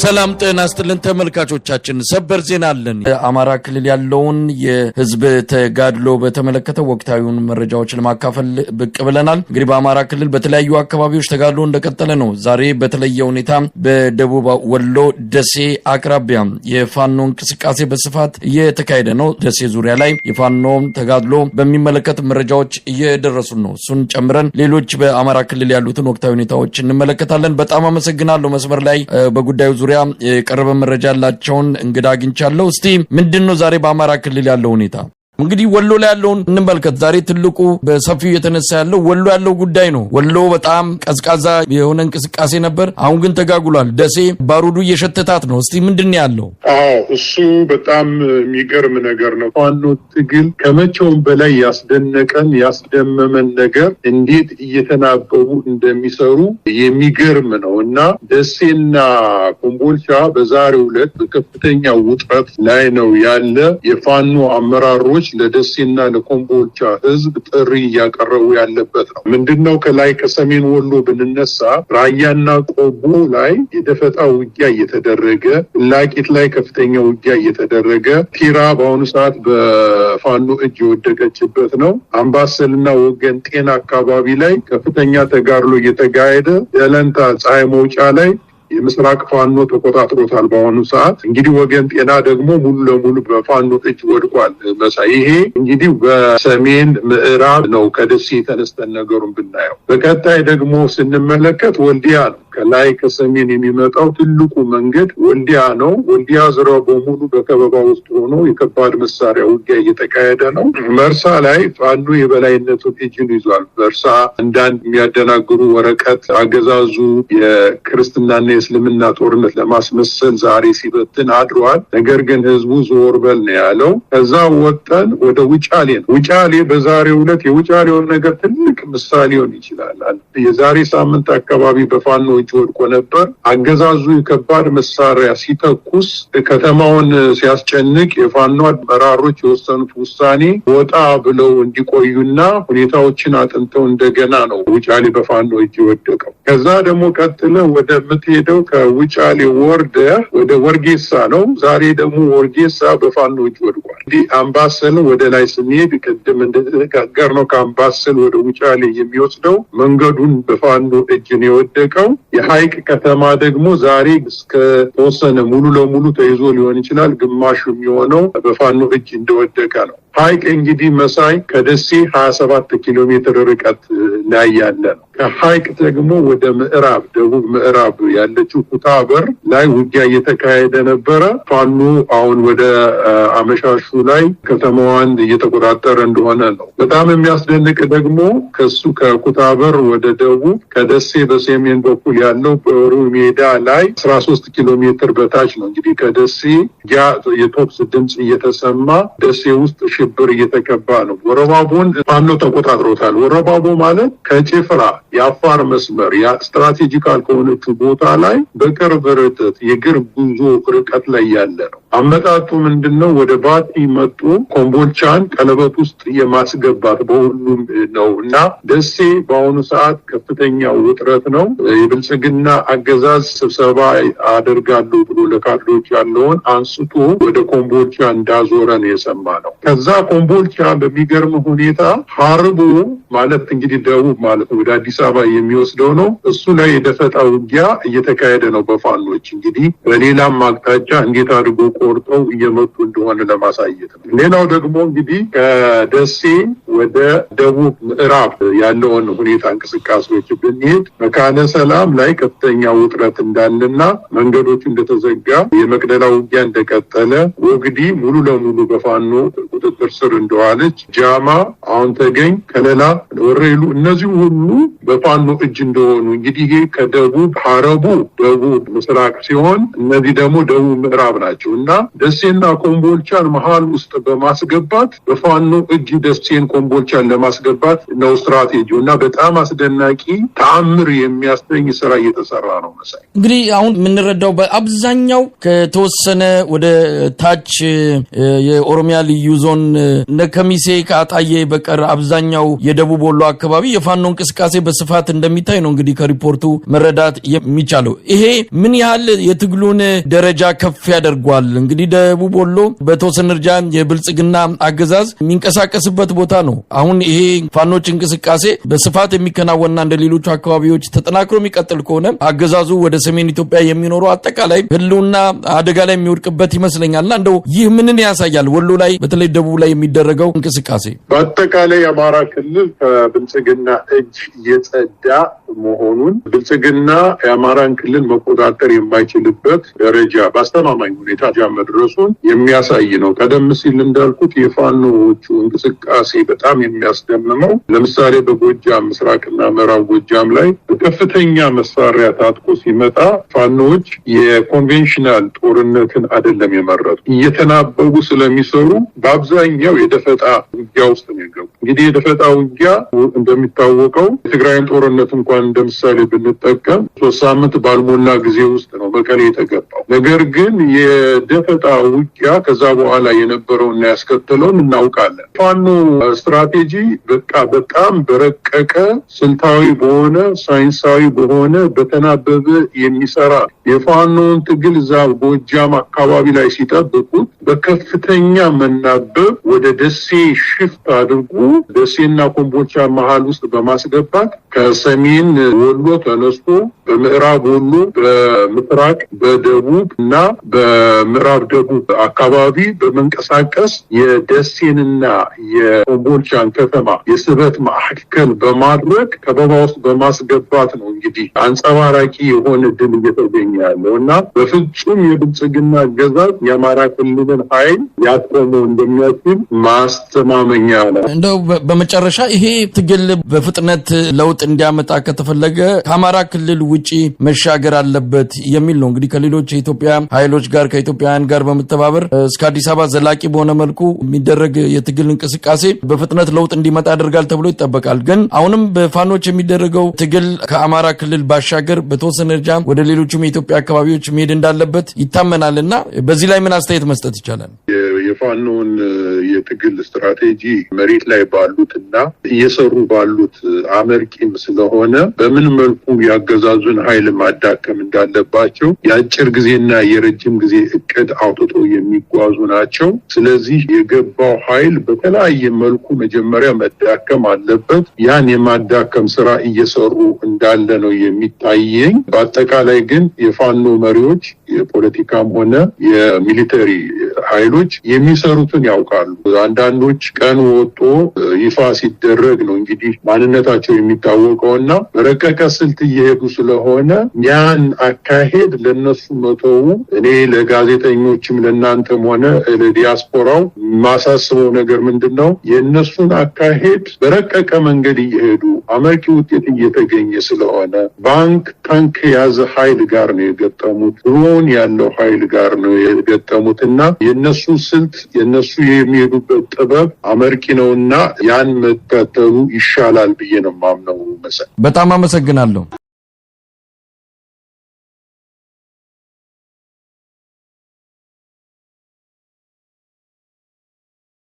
ሰላም ጤና ይስጥልን ተመልካቾቻችን፣ ሰበር ዜና አለን። አማራ ክልል ያለውን የህዝብ ተጋድሎ በተመለከተ ወቅታዊውን መረጃዎች ለማካፈል ብቅ ብለናል። እንግዲህ በአማራ ክልል በተለያዩ አካባቢዎች ተጋድሎ እንደቀጠለ ነው። ዛሬ በተለየ ሁኔታ በደቡብ ወሎ ደሴ አቅራቢያ የፋኖ እንቅስቃሴ በስፋት እየተካሄደ ነው። ደሴ ዙሪያ ላይ የፋኖ ተጋድሎ በሚመለከት መረጃዎች እየደረሱ ነው። እሱን ጨምረን ሌሎች በአማራ ክልል ያሉትን ወቅታዊ ሁኔታዎች እንመለከታለን። በጣም አመሰግናለሁ። መስመር ላይ በጉዳዩ ዙሪያ የቀረበ መረጃ ያላቸውን እንግዳ አግኝቻለሁ። እስቲ ምንድነው ዛሬ በአማራ ክልል ያለው ሁኔታ? እንግዲህ ወሎ ላይ ያለውን እንመልከት። ዛሬ ትልቁ በሰፊው የተነሳ ያለው ወሎ ያለው ጉዳይ ነው። ወሎ በጣም ቀዝቃዛ የሆነ እንቅስቃሴ ነበር፣ አሁን ግን ተጋግሏል። ደሴ ባሩዱ እየሸተታት ነው። እስቲ ምንድነው ያለው? እሱ በጣም የሚገርም ነገር ነው። ፋኖ ትግል ከመቼውም በላይ ያስደነቀን ያስደመመን ነገር እንዴት እየተናበቡ እንደሚሰሩ የሚገርም ነው እና ደሴና ኮምቦልቻ በዛሬው ዕለት በከፍተኛ ውጥረት ላይ ነው ያለ። የፋኖ አመራሮች ለደሴና ለኮምቦልቻ ህዝብ ጥሪ እያቀረቡ ያለበት ነው። ምንድነው? ከላይ ከሰሜን ወሎ ብንነሳ ራያና ቆቦ ላይ የደፈጣ ውጊያ እየተደረገ፣ ላቂት ላይ ከፍተኛ ውጊያ እየተደረገ፣ ቲራ በአሁኑ ሰዓት በፋኖ እጅ የወደቀችበት ነው። አምባሰልና ወገን ጤና አካባቢ ላይ ከፍተኛ ተጋድሎ እየተካሄደ፣ ደለንታ ፀሐይ መውጫ ላይ የምስራቅ ፋኖ ተቆጣጥሮታል። በአሁኑ ሰዓት እንግዲህ ወገን ጤና ደግሞ ሙሉ ለሙሉ በፋኖ እጅ ወድቋል። ይሄ እንግዲህ በሰሜን ምዕራብ ነው ከደሴ ተነስተን ነገሩን ብናየው። በቀጣይ ደግሞ ስንመለከት ወልዲያ ነው። ከላይ ከሰሜን የሚመጣው ትልቁ መንገድ ወልዲያ ነው። ወልዲያ ዙሪያው በሙሉ በከበባ ውስጥ ሆኖ የከባድ መሳሪያ ውጊያ እየተካሄደ ነው። መርሳ ላይ ፋኖ የበላይነቱን እጁን ይዟል። መርሳ አንዳንድ የሚያደናግሩ ወረቀት አገዛዙ የክርስትናና የእስልምና ጦርነት ለማስመሰል ዛሬ ሲበትን አድሯል። ነገር ግን ህዝቡ ዞር በል ነው ያለው። ከዛ ወጣን ወደ ውጫሌ ነው። ውጫሌ በዛሬው ዕለት የውጫሌውን ነገር ትልቅ ምሳሌ ሊሆን ይችላል። የዛሬ ሳምንት አካባቢ በፋኖ እጅ ወድቆ ነበር። አገዛዙ የከባድ መሳሪያ ሲተኩስ ከተማውን ሲያስጨንቅ የፋኖ አመራሮች የወሰኑት ውሳኔ ወጣ ብለው እንዲቆዩና ሁኔታዎችን አጥንተው እንደገና ነው ውጫሌ በፋኖ እጅ ወደቀው። ከዛ ደግሞ ቀጥለ ወደ ምትሄደው ከውጫሌ ወርደ ወደ ወርጌሳ ነው። ዛሬ ደግሞ ወርጌሳ በፋኖ እጅ ወድቋል። እንዲህ አምባሰል ወደ ላይ ስንሄድ ቅድም እንደተነጋገርነው ከአምባሰል ወደ ውጫሌ የሚወስደው መንገዱን በፋኖ እጅ ነው የወደቀው። የሐይቅ ከተማ ደግሞ ዛሬ እስከ ተወሰነ ሙሉ ለሙሉ ተይዞ ሊሆን ይችላል፣ ግማሹ የሚሆነው በፋኖ እጅ እንደወደቀ ነው። ሐይቅ እንግዲህ መሳይ ከደሴ 27 ኪሎ ሜትር ርቀት ላይ ያለ ነው። ከሐይቅ ደግሞ ወደ ምዕራብ ደቡብ ምዕራብ ያለችው ኩታበር ላይ ውጊያ እየተካሄደ ነበረ። ፋኖ አሁን ወደ አመሻሹ ላይ ከተማዋን እየተቆጣጠረ እንደሆነ ነው። በጣም የሚያስደንቅ ደግሞ ከሱ ከኩታበር ወደ ደቡብ ከደሴ በሰሜን በኩል ያለው በሩ ሜዳ ላይ 13 ኪሎ ሜትር በታች ነው። እንግዲህ ከደሴ የቶክስ ድምጽ እየተሰማ ደሴ ውስጥ ሽብር እየተከባ ነው። ወረባቦን ፋኖ ተቆጣጥሮታል። ወረባቦ ማለት ከጭፍራ የአፋር መስመር ስትራቴጂካል ከሆነችው ቦታ ላይ በቅርብ ርቀት የእግር ጉዞ ርቀት ላይ ያለ ነው። አመጣጡ ምንድነው? ወደ ባቲ መጡ ኮምቦልቻን ቀለበት ውስጥ የማስገባት በሁሉም ነው እና ደሴ በአሁኑ ሰዓት ከፍተኛ ውጥረት ነው። የብልጽግና አገዛዝ ስብሰባ አደርጋሉ ብሎ ለካድሬዎች ያለውን አንስቶ ወደ ኮምቦልቻ እንዳዞረ ነው የሰማ ነው። ከዛ ኮምቦልቻ በሚገርም ሁኔታ ሀርቦ ማለት እንግዲህ ደቡብ ማለት ወደ አዲስ አበባ የሚወስደው ነው። እሱ ላይ የደፈጣ ውጊያ እየተካሄደ ነው በፋኖች። እንግዲህ በሌላም አቅጣጫ እንዴት አድርጎ ቆርጠው እየመጡ እንደሆነ ለማሳየት ነው። ሌላው ደግሞ እንግዲህ ከደሴ ወደ ደቡብ ምዕራብ ያለውን ሁኔታ እንቅስቃሴዎች ብንሄድ መካነ ሰላም ላይ ከፍተኛ ውጥረት እንዳለና መንገዶቹ እንደተዘጋ፣ የመቅደላ ውጊያ እንደቀጠለ፣ ወግዲ ሙሉ ለሙሉ በፋኖ ቁጥጥር ስር እንደዋለች፣ ጃማ፣ አሁን ተገኝ፣ ከለላ፣ ወሬሉ እነዚህ ሁሉ በፋኖ እጅ እንደሆኑ እንግዲህ ይሄ ከደቡብ ሀረቡ ደቡብ ምስራቅ ሲሆን እነዚህ ደግሞ ደቡብ ምዕራብ ናቸው እና ደሴና ኮምቦልቻን መሃል ውስጥ በማስገባት በፋኖ እጅ ደሴን ኮምቦልቻን ለማስገባት ነው ስትራቴጂው እና በጣም አስደናቂ ተአምር የሚያስገኝ ስራ እየተሰራ ነው። መሳይ እንግዲህ አሁን የምንረዳው በአብዛኛው ከተወሰነ ወደ ታች የኦሮሚያ ልዩ ዞን ከሚሴ ከአጣዬ በቀር አብዛኛው የደቡብ ወሎ አካባቢ የፋኖ እንቅስቃሴ በስፋት እንደሚታይ ነው እንግዲህ ከሪፖርቱ መረዳት የሚቻለው። ይሄ ምን ያህል የትግሉን ደረጃ ከፍ ያደርጓል? እንግዲህ ደቡብ ወሎ በተወሰነ ደረጃ የብልጽግና አገዛዝ የሚንቀሳቀስበት ቦታ ነው። አሁን ይሄ ፋኖች እንቅስቃሴ በስፋት የሚከናወንና እንደ ሌሎቹ አካባቢዎች ተጠናክሮ የሚቀጥል ከሆነ አገዛዙ ወደ ሰሜን ኢትዮጵያ የሚኖረው አጠቃላይ ህልውና አደጋ ላይ የሚወድቅበት ይመስለኛልና እንደው ይህ ምንን ያሳያል? ወሎ ላይ በተለይ ደቡብ ላይ የሚደረገው እንቅስቃሴ በአጠቃላይ የአማራ ክልል ከብልጽግና እጅ የጸዳ መሆኑን ብልጽግና የአማራን ክልል መቆጣጠር የማይችልበት ደረጃ በአስተማማኝ ሁኔታ መድረሱን የሚያሳይ ነው። ቀደም ሲል እንዳልኩት የፋኖቹ እንቅስቃሴ በጣም የሚያስደምመው ለምሳሌ በጎጃም ምስራቅና ምዕራብ ጎጃም ላይ በከፍተኛ መሳሪያ ታጥቆ ሲመጣ ፋኖች የኮንቬንሽናል ጦርነትን አይደለም የመረጡ እየተናበቡ ስለሚሰሩ በአብዛኛው የደፈጣ ውጊያ ውስጥ ነው የገቡ። እንግዲህ የደፈጣ ውጊያ እንደሚታወቀው የትግራይን ጦርነት እንኳን እንደምሳሌ ብንጠቀም 3 ሳምንት ባልሞላ ጊዜ ውስጥ ነው መቀሌ የተገባው። ነገር ግን የደፈጣ ውጊያ ከዛ በኋላ የነበረውና ያስከተለውን እናውቃለን። ፋኖ ስትራቴጂ በጣም በረቀቀ ስልታዊ በሆነ ሳይንሳዊ በሆነ በተናበበ የሚሰራ የፋኖን ትግል እዛ ጎጃም አካባቢ ላይ ሲጠብቁት በከፍተኛ መናበብ ወደ ደሴ ሽፍት አድርጎ ደሴና ኮምቦልቻ መሃል ውስጥ በማስገባት ከሰሜን ወሎ ተነስቶ በምዕራብ ወሎ፣ በምስራቅ፣ በደቡብ እና በምዕራብ ደቡብ አካባቢ በመንቀሳቀስ የደሴንና የኮምቦልቻን ከተማ የስበት ማዕከል በማድረግ ከበባ ውስጥ በማስገባት ነው እንግዲህ አንጸባራቂ የሆነ ድል እየተገኘ ያለው እና በፍጹም የብልጽግና አገዛዝ የአማራ ክልልን ኃይል ያቆመው እንደሚያስችል ማስተማመኛ ነው። እንደው በመጨረሻ ይሄ ትግል በፍጥነት ለውጥ እንዲያመጣ ከተፈለገ ከአማራ ክልል ውጪ መሻገር አለበት የሚል ነው። እንግዲህ ከሌሎች የኢትዮጵያ ኃይሎች ጋር ከኢትዮጵያውያን ጋር በመተባበር እስከ አዲስ አበባ ዘላቂ በሆነ መልኩ የሚደረግ የትግል እንቅስቃሴ በፍጥነት ለውጥ እንዲመጣ ያደርጋል ተብሎ ይጠበቃል። ግን አሁንም በፋኖች የሚደረገው ትግል ከአማራ ክልል ባሻገር በተወሰነ ደረጃ ወደ ሌሎችም የኢትዮጵያ አካባቢዎች መሄድ እንዳለበት ይታመናልና በዚህ ላይ ምን አስተያየት መስጠት ይቻላል? የፋኖን የትግል ስትራቴጂ መሬት ላይ ባሉትና እየሰሩ ባሉት አመርቂም ስለሆነ በምን መልኩ ያገዛዙን ኃይል ማዳከም እንዳለባቸው የአጭር ጊዜና የረጅም ጊዜ እቅድ አውጥቶ የሚጓዙ ናቸው። ስለዚህ የገባው ኃይል በተለያየ መልኩ መጀመሪያ መዳከም አለበት። ያን የማዳከም ስራ እየሰሩ እንዳለ ነው የሚታየኝ። በአጠቃላይ ግን የፋኖ መሪዎች የፖለቲካም ሆነ የሚሊተሪ ኃይሎች የሚሰሩትን ያውቃሉ። አንዳንዶች ቀን ወጥቶ ይፋ ሲደረግ ነው እንግዲህ ማንነታቸው የሚታወቀውና በረቀቀ ስልት እየሄዱ ስለሆነ ያን አካሄድ ለነሱ መተው እኔ ለጋዜጠኞችም ለናንተም ሆነ ለዲያስፖራው ማሳስበው ነገር ምንድነው የነሱን አካሄድ በረቀቀ መንገድ እየሄዱ አመርቂ ውጤት እየተገኘ ስለሆነ ባንክ ታንክ ያዘ ኃይል ጋር ነው የገጠሙት፣ ድሮን ያለው ኃይል ጋር ነው የገጠሙትና የነሱ ስልት የነሱ የሚሄዱበት ጥበብ አመርቂ ነውና ያን መከተሉ ይሻላል ብዬ ነው ማምነው። በጣም አመሰግናለሁ።